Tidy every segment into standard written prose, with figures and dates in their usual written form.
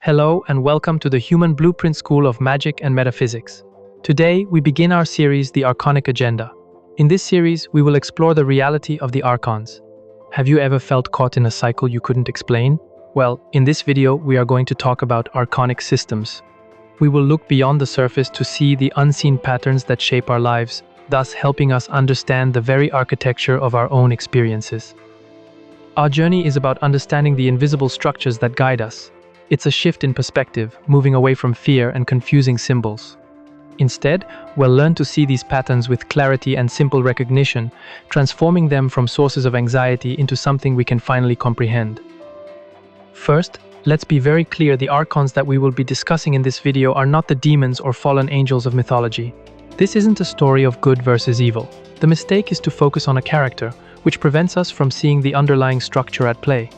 Hello and welcome to the Human Blueprint School of Magic and Metaphysics. Today, we begin our series, The Archonic Agenda. In this series, we will explore the reality of the Archons. Have you ever felt caught in a cycle you couldn't explain? Well, in this video, we are going to talk about Archonic systems. We will look beyond the surface to see the unseen patterns that shape our lives, thus helping us understand the very architecture of our own experiences. Our journey is about understanding the invisible structures that guide us. It's a shift in perspective, moving away from fear and confusing symbols. Instead, we'll learn to see these patterns with clarity and simple recognition, transforming them from sources of anxiety into something we can finally comprehend. First, let's be very clear, the Archons that we will be discussing in this video are not the demons or fallen angels of mythology. This isn't a story of good versus evil. The mistake is to focus on a character, which prevents us from seeing the underlying structure at play.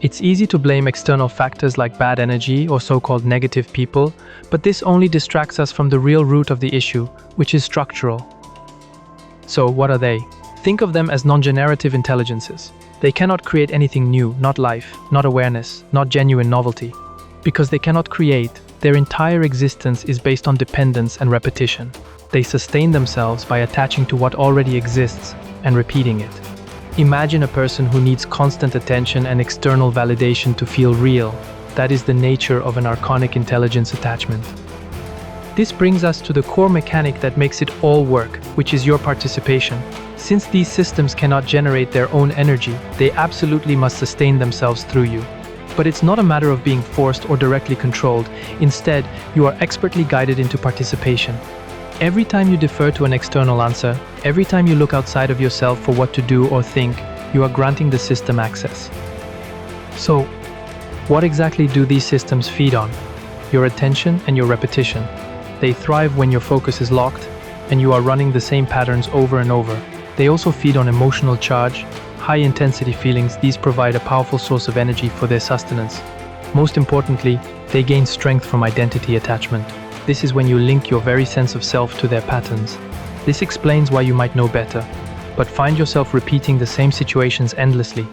It's easy to blame external factors like bad energy or so-called negative people, but this only distracts us from the real root of the issue, which is structural. So, what are they? Think of them as non-generative intelligences. They cannot create anything new, not life, not awareness, not genuine novelty. Because they cannot create, their entire existence is based on dependence and repetition. They sustain themselves by attaching to what already exists and repeating it. Imagine a person who needs constant attention and external validation to feel real. That is the nature of an Archonic intelligence attachment. This brings us to the core mechanic that makes it all work, which is your participation. Since these systems cannot generate their own energy, they absolutely must sustain themselves through you. But it's not a matter of being forced or directly controlled. Instead, you are expertly guided into participation. Every time you defer to an external answer, every time you look outside of yourself for what to do or think, you are granting the system access. So, what exactly do these systems feed on? Your attention and your repetition. They thrive when your focus is locked, and you are running the same patterns over and over. They also feed on emotional charge, high-intensity feelings. These provide a powerful source of energy for their sustenance. Most importantly, they gain strength from identity attachment. This is when you link your very sense of self to their patterns. This explains why you might know better, but find yourself repeating the same situations endlessly.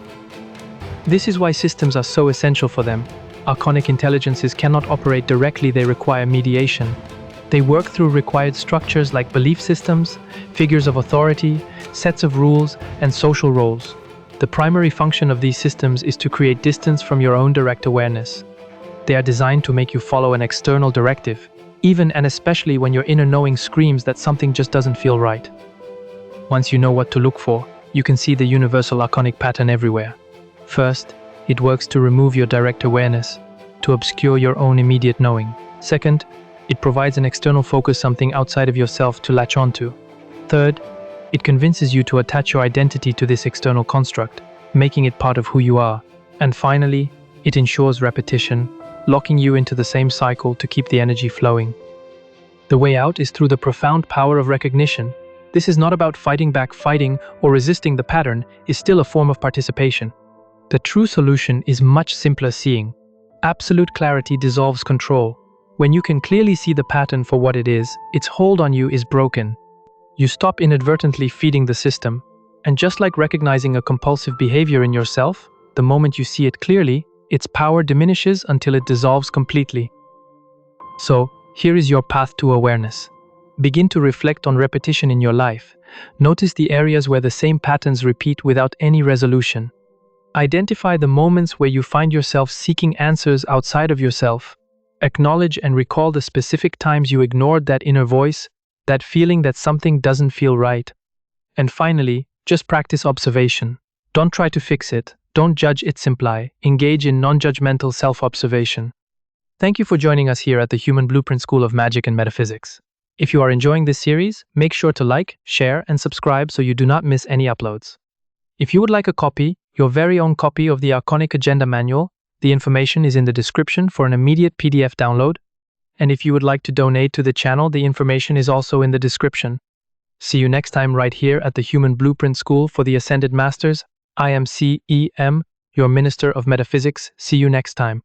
This is why systems are so essential for them. Archonic intelligences cannot operate directly, they require mediation. They work through required structures like belief systems, figures of authority, sets of rules, and social roles. The primary function of these systems is to create distance from your own direct awareness. They are designed to make you follow an external directive, even and especially when your inner knowing screams that something just doesn't feel right. Once you know what to look for, you can see the universal Archonic pattern everywhere. First, it works to remove your direct awareness, to obscure your own immediate knowing. Second, it provides an external focus, something outside of yourself to latch onto. Third, it convinces you to attach your identity to this external construct, making it part of who you are. And finally, it ensures repetition, locking you into the same cycle to keep the energy flowing. The way out is through the profound power of recognition. This is not about fighting back. Fighting or resisting the pattern is still a form of participation. The true solution is much simpler: seeing. Absolute clarity dissolves control. When you can clearly see the pattern for what it is, its hold on you is broken. You stop inadvertently feeding the system, and just like recognizing a compulsive behavior in yourself, the moment you see it clearly, its power diminishes until it dissolves completely. So, here is your path to awareness. Begin to reflect on repetition in your life. Notice the areas where the same patterns repeat without any resolution. Identify the moments where you find yourself seeking answers outside of yourself. Acknowledge and recall the specific times you ignored that inner voice, that feeling that something doesn't feel right. And finally, just practice observation. Don't try to fix it. Don't judge it, simply engage in non-judgmental self-observation. Thank you for joining us here at the Human Blueprint School of Magic and Metaphysics. If you are enjoying this series, make sure to like, share, and subscribe so you do not miss any uploads. If you would like a copy, your very own copy of the Archonic Agenda Manual, the information is in the description for an immediate PDF download. And if you would like to donate to the channel, the information is also in the description. See you next time right here at the Human Blueprint School for the Ascended Masters. I am CEM, your Minister of Metaphysics. See you next time.